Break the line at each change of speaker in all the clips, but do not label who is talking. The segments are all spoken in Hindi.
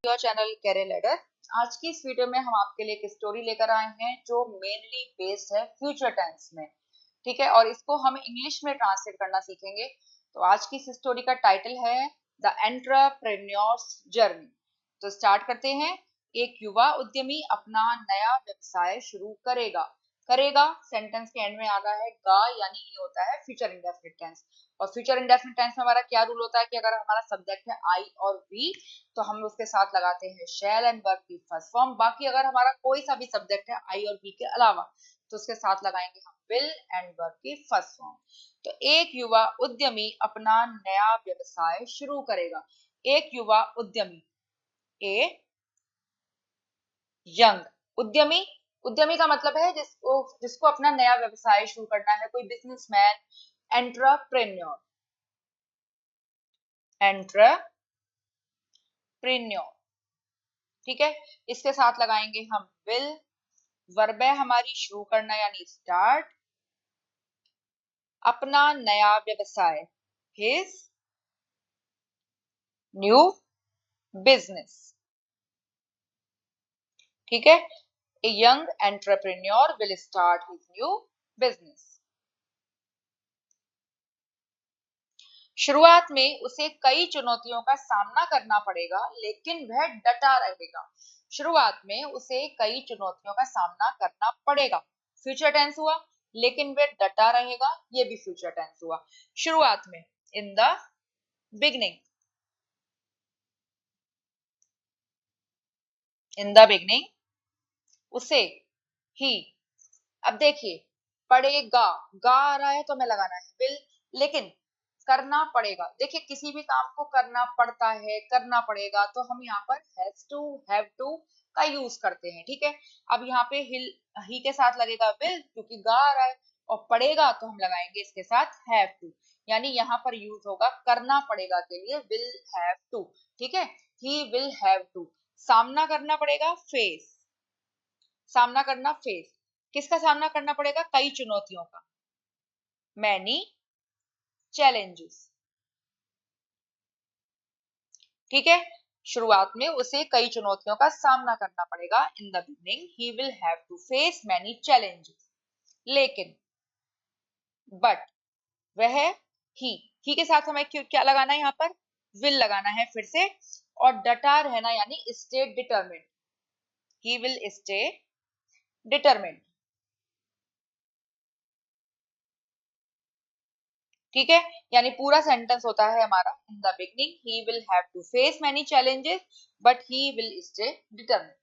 Your channel career ladder. आज की इस वीडियो में हम आपके लिए एक स्टोरी लेकर आए हैं जो मेनली बेस्ड है फ्यूचर टेंस में। ठीक है, और इसको हम इंग्लिश में ट्रांसलेट करना सीखेंगे। तो आज की इस स्टोरी का टाइटल है द एंटरप्रेन्योर्स जर्नी। तो स्टार्ट करते हैं। एक युवा उद्यमी अपना नया व्यवसाय शुरू करेगा। करेगा सेंटेंस के एंड में आ गया है गा, यानी ये होता है फ्यूचर इंडेफिनिट टेंस। और फ्यूचर इंडेफिनिट टेंस में हमारा क्या रूल होता है कि अगर हमारा सब्जेक्ट है आई और वी तो हम उसके साथ लगाते हैं शैल एंड वर्ब की फर्स्ट फॉर्म। बाकी अगर हमारा कोई सा भी सब्जेक्ट है आई और वी के अलावा तो उसके साथ लगाएंगे हम विल एंड वर्ब की फर्स्ट फॉर्म। तो एक युवा उद्यमी अपना नया व्यवसाय शुरू करेगा। एक युवा उद्यमी, ए यंग उद्यमी। उद्यमी का मतलब है जिसको जिसको अपना नया व्यवसाय शुरू करना है, कोई बिजनेसमैन, एंटरप्रेन्योर। एंटरप्रेन्योर, ठीक है। इसके साथ लगाएंगे हम विल। वर्ब है हमारी शुरू करना यानी स्टार्ट। अपना नया व्यवसाय, हिज न्यू बिजनेस, ठीक है। A young entrepreneur will start his new business. शुरुआत में उसे कई चुनौतियों का सामना करना पड़ेगा लेकिन वह डटा रहेगा। शुरुआत में उसे कई चुनौतियों का सामना करना पड़ेगा, फ्यूचर टेंस हुआ। लेकिन वह डटा रहेगा, ये भी फ्यूचर टेंस हुआ। शुरुआत में, इन the beginning, in the beginning उसे, ही। अब देखिए, पड़ेगा, गा आ रहा है तो हमें लगाना है विल। लेकिन करना पड़ेगा, देखिए किसी भी काम को करना पड़ता है, करना पड़ेगा, तो हम यहाँ पर हैज टू, हैव टू का यूज करते हैं, ठीक है। अब यहाँ पे हिल, ही के साथ लगेगा विल क्योंकि गा आ रहा है, और पड़ेगा तो हम लगाएंगे इसके साथ हैव टू। यानी यहाँ पर यूज होगा करना पड़ेगा के लिए विल हैव टू, ठीक है। ही विल हैव टू, सामना करना पड़ेगा, फेस। सामना करना, फेस। किसका सामना करना पड़ेगा? कई चुनौतियों का, मैनी चैलेंजेस, ठीक है। शुरुआत में उसे कई चुनौतियों का सामना करना पड़ेगा। In the beginning he will have to face many challenges. लेकिन, बट, वह, ही के साथ हमें क्या लगाना है? यहाँ पर विल लगाना है फिर से, और डटा रहना यानी stay determined. He will stay determined, ठीक है। यानी पूरा सेंटेंस होता है हमारा, in the beginning he will have to face many challenges but he will stay determined.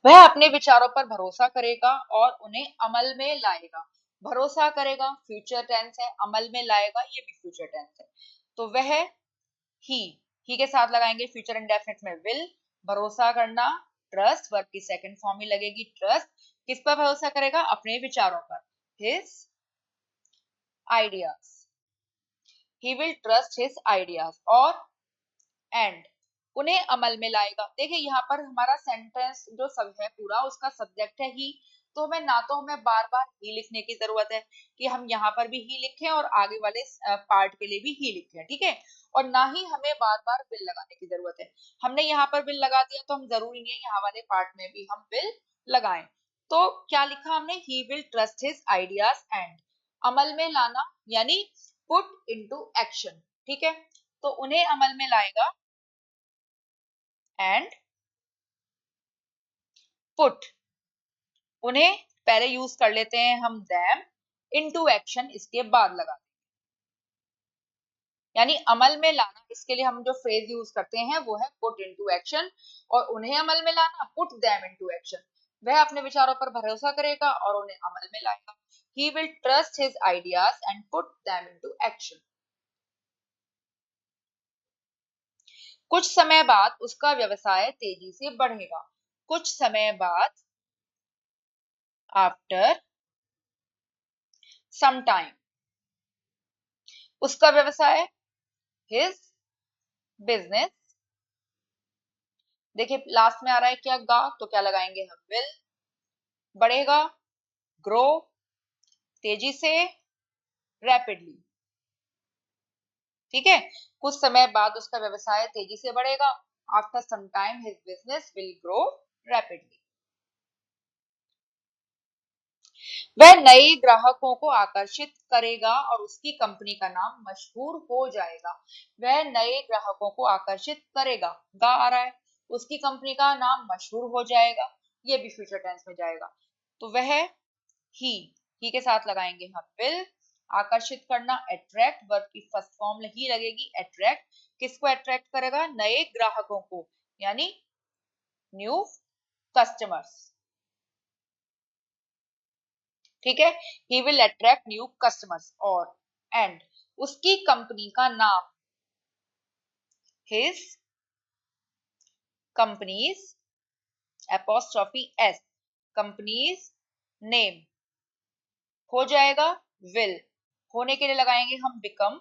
वह अपने विचारों पर भरोसा करेगा और उन्हें अमल में लाएगा। भरोसा करेगा फ्यूचर टेंस है, अमल में लाएगा ये भी फ्यूचर टेंस है। तो वह, ही ही के साथ लगाएंगे फ्यूचर इंडेफिनिट में विल। भरोसा करना, ट्रस्ट, वर्ब की सेकंड फॉर्म ही लगेगी ट्रस्ट। किस पर भरोसा करेगा? अपने विचारों पर, his ideas. He will trust his ideas. और एंड, उन्हें अमल में लाएगा। देखिए यहाँ पर हमारा सेंटेंस जो सब है पूरा उसका सब्जेक्ट है ही, तो हमें ना तो हमें बार बार ही लिखने की जरूरत है कि हम यहाँ पर भी ही लिखें और आगे वाले पार्ट के लिए भी ही लिखें, ठीक है। और ना ही हमें बार बार विल लगाने की जरूरत है। हमने यहाँ पर विल लगा दिया तो हम जरूरी नहीं है यहाँ वाले पार्ट में भी हम विल लगाएं। तो क्या लिखा हमने? He will trust his ideas and, अमल में लाना यानी पुट इनटू एक्शन, ठीक है। तो उन्हें अमल में लाएगा एंड पुट, उन्हें पहले यूज कर लेते हैं हम them, इनटू एक्शन इसके बाद लगा, यानी अमल में लाना। इसके लिए हम जो फ्रेज यूज करते हैं वो है पुट इनटू एक्शन, और उन्हें अमल में लाना पुट them इनटू एक्शन। वह अपने विचारों पर भरोसा करेगा और उन्हें अमल में लाएगा। he will trust his ideas and put them into action। कुछ समय बाद उसका व्यवसाय तेजी से बढ़ेगा। कुछ समय बाद, आफ्टर सम टाइम, उसका व्यवसाय, हिज बिजनेस। देखिए लास्ट में आ रहा है क्या? गा, तो क्या लगाएंगे हम? विल। बढ़ेगा, ग्रो, तेजी से, रैपिडली, ठीक है। कुछ समय बाद उसका व्यवसाय तेजी से बढ़ेगा। After some time his business will grow rapidly. वह नए ग्राहकों को आकर्षित करेगा और उसकी कंपनी का नाम मशहूर हो जाएगा। वह नए ग्राहकों को आकर्षित करेगा, गा आ रहा है, उसकी कंपनी का नाम मशहूर हो जाएगा, ये भी फ्यूचर टेंस में जाएगा। तो वह ही ही के साथ लगाएंगे हम विल। आकर्षित करना अट्रैक्ट, वर्ब की फर्स्ट फॉर्म ही लगेगी अट्रैक्ट। किसको अट्रैक्ट करेगा? नए ग्राहकों को, यानी न्यू कस्टमर्स। ठीक है, he will attract new customers. और एंड उसकी कंपनी का नाम, his companies apostrophe S, companies name हो जाएगा विल। होने के लिए लगाएंगे हम बिकम।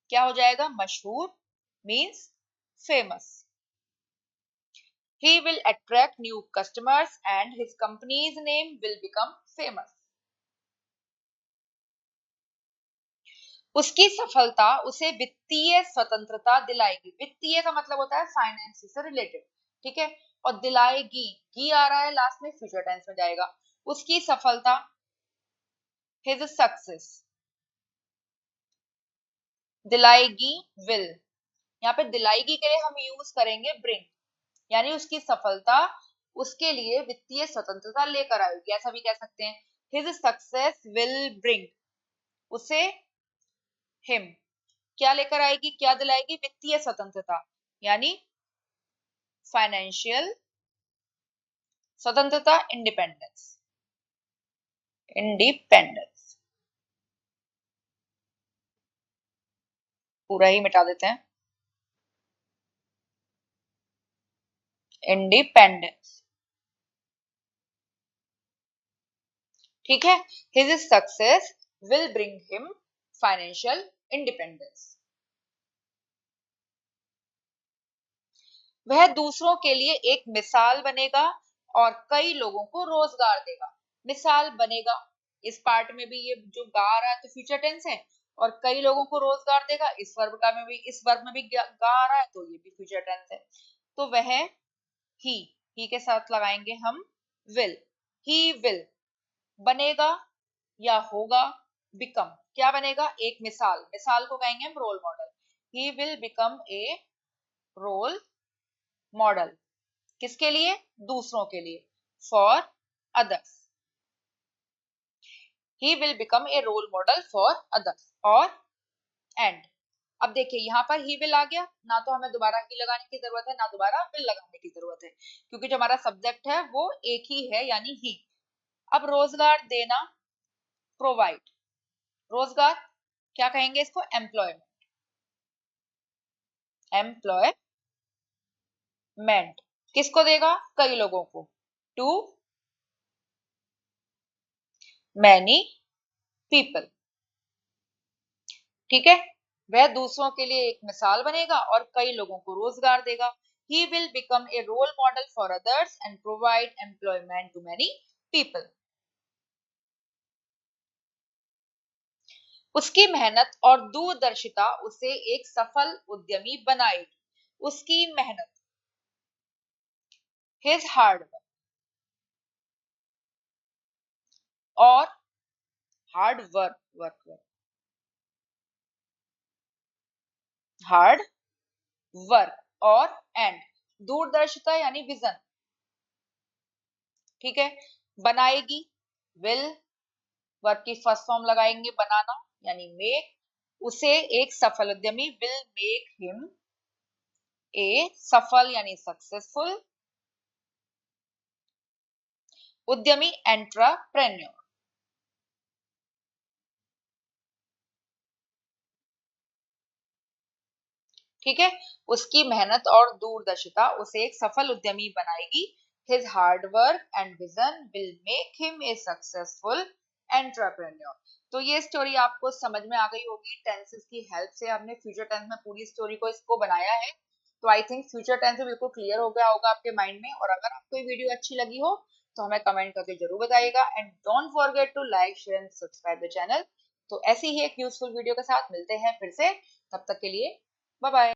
क्या हो जाएगा? मशहूर, means famous. He will attract new customers and his company's name will become famous. उसकी सफलता उसे वित्तीय स्वतंत्रता दिलाएगी। वित्तीय का मतलब होता है फाइनेंस से रिलेटेड, ठीक है। और दिलाएगी, गी आ रहा है लास्ट में, फ्यूचर टेंस में जाएगा। उसकी सफलता, his success, दिलाएगी विल। यहाँ पे दिलाएगी के लिए हम यूज करेंगे ब्रिंग, यानी उसकी सफलता उसके लिए वित्तीय स्वतंत्रता लेकर आएगी, ऐसा भी कह सकते हैं। हिज सक्सेस विल ब्रिंग, उसे, हिम, क्या लेकर आएगी, क्या दिलाएगी? वित्तीय स्वतंत्रता, यानी फाइनेंशियल स्वतंत्रता, इंडिपेंडेंस। इंडिपेंडेंस पूरा ही मिटा देते हैं, इंडिपेंडेंस। ठीक है, his success will bring him financial independence. वह दूसरों के लिए एक मिसाल बनेगा और कई लोगों को रोजगार देगा। मिसाल बनेगा, इस पार्ट में भी ये जो गा रहा है तो फ्यूचर टेंस है, और कई लोगों को रोजगार देगा, इस वर्ब का में भी, इस वर्ब में भी गा आ रहा है तो ये भी फ्यूचर टेंस है। तो वह ही के साथ लगाएंगे हम विल। ही विल बनेगा या होगा, बिकम, क्या बनेगा? एक मिसाल, मिसाल को कहेंगे हम role model. He will become a role model, किसके लिए? दूसरों के लिए, for others. He will become a role model for others. और एंड, अब देखिए यहाँ पर ही विल आ गया, ना तो हमें दोबारा ही लगाने की जरूरत है, ना दोबारा विल लगाने की जरूरत है, क्योंकि जो हमारा सब्जेक्ट है वो एक ही है, यानी ही। अब रोजगार देना, प्रोवाइड, रोजगार क्या कहेंगे इसको? Employment, employment. किसको देगा? कई लोगों को, टू मैनी पीपल। ठीक है, वह दूसरों के लिए एक मिसाल बनेगा और कई लोगों को रोजगार देगा। He will become a role model for others and provide employment to many people. उसकी मेहनत और दूरदर्शिता उसे एक सफल उद्यमी बनाएगी। उसकी मेहनत, his hard work, और हार्ड वर्क, हार्ड वर्क, और एंड दूरदर्शिता यानी विजन। ठीक है, बनाएगी, विल, वर्ब की फर्स्ट फॉर्म लगाएंगे बनाना, यानी मेक। उसे एक सफल उद्यमी, विल मेक हिम ए सफल यानी सक्सेसफुल उद्यमी, एंटरप्रेन्योर। ठीक है, उसकी मेहनत और दूरदर्शिता उसे एक सफल उद्यमी बनाएगी। His hard work and vision will make him a successful entrepreneur. तो ये स्टोरी आपको समझ में आ गई होगी, टेंसेस की हेल्प से हमने फ्यूचर टेंस में पूरी स्टोरी को इसको बनाया है। तो आई थिंक फ्यूचर टेंस भी बिल्कुल क्लियर हो गया होगा आपके माइंड में। और अगर आपको ये वीडियो अच्छी लगी हो तो हमें कमेंट करके जरूर बताइएगा, and don't forget to like share and subscribe the channel. तो ऐसी ही एक यूजफुल वीडियो के साथ मिलते हैं फिर से। तब तक के लिए बाय बाय।